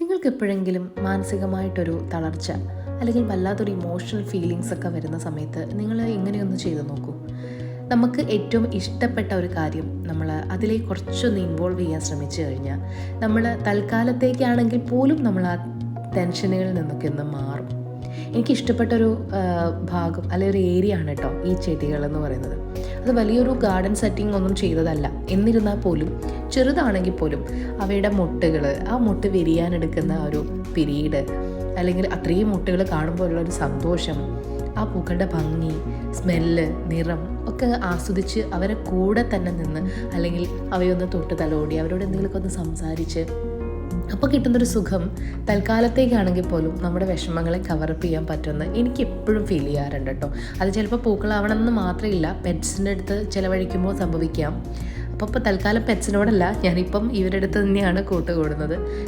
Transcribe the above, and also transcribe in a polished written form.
നിങ്ങൾക്ക് എപ്പോഴെങ്കിലും മാനസികമായിട്ടൊരു തളർച്ച അല്ലെങ്കിൽ വല്ലാത്തൊരു ഇമോഷണൽ ഫീലിങ്സ് ഒക്കെ വരുന്ന സമയത്ത് നിങ്ങൾ ഇങ്ങനെയൊന്ന് ചെയ്ത് നോക്കൂ. നമുക്ക് ഏറ്റവും ഇഷ്ടപ്പെട്ട ഒരു കാര്യം നമ്മൾ അതിലേക്ക് കുറച്ചൊന്ന് ഇൻവോൾവ് ചെയ്യാൻ ശ്രമിച്ചു കഴിഞ്ഞാൽ നമ്മൾ തൽക്കാലത്തേക്കാണെങ്കിൽ പോലും നമ്മൾ ആ ടെൻഷനുകളിൽ നിന്നൊക്കെ ഒന്ന് മാറും. എനിക്കിഷ്ടപ്പെട്ടൊരു ഭാഗം അല്ലെങ്കിൽ ഒരു ഏരിയ ആണ് കേട്ടോ ഈ ചെടികൾ എന്ന് പറയുന്നത്. അത് വലിയൊരു ഗാർഡൻ സെറ്റിംഗ് ഒന്നും ചെയ്തതല്ല, എന്നിരുന്നാൽ പോലും ചെറുതാണെങ്കിൽ പോലും അവയുടെ മുട്ടുകൾ, ആ മുട്ട് വിരിയാനെടുക്കുന്ന ഒരു പിരീഡ്, അല്ലെങ്കിൽ അത്രയും മുട്ടുകൾ കാണുമ്പോൾ ഉള്ളൊരു സന്തോഷം, ആ പൂക്കളുടെ ഭംഗി, സ്മെല്ല്, നിറം ഒക്കെ ആസ്വദിച്ച് അവരെ കൂടെ തന്നെ നിന്ന് അല്ലെങ്കിൽ അവയൊന്ന് തൊട്ട് തലോടി അവരോട് എന്തെങ്കിലുമൊക്കെ ഒന്ന് സംസാരിച്ച് അപ്പോൾ കിട്ടുന്നൊരു സുഖം തൽക്കാലത്തേക്കാണെങ്കിൽ പോലും നമ്മുടെ വിഷമങ്ങളെ കവറപ്പ് ചെയ്യാൻ പറ്റുമെന്ന് എനിക്ക് എപ്പോഴും ഫീൽ ചെയ്യാറുണ്ട് കേട്ടോ. അത് ചിലപ്പോൾ പൂക്കളാവണമെന്ന് മാത്രമില്ല, പെറ്റ്സിൻ്റെ അടുത്ത് ചിലവഴിക്കുമ്പോൾ സംഭവിക്കാം. അപ്പോൾ തൽക്കാലം പെറ്റ്സിനോടല്ല, ഞാനിപ്പം ഇവരുടെ അടുത്ത് തന്നെയാണ് കൂട്ടുകൂടുന്നത്.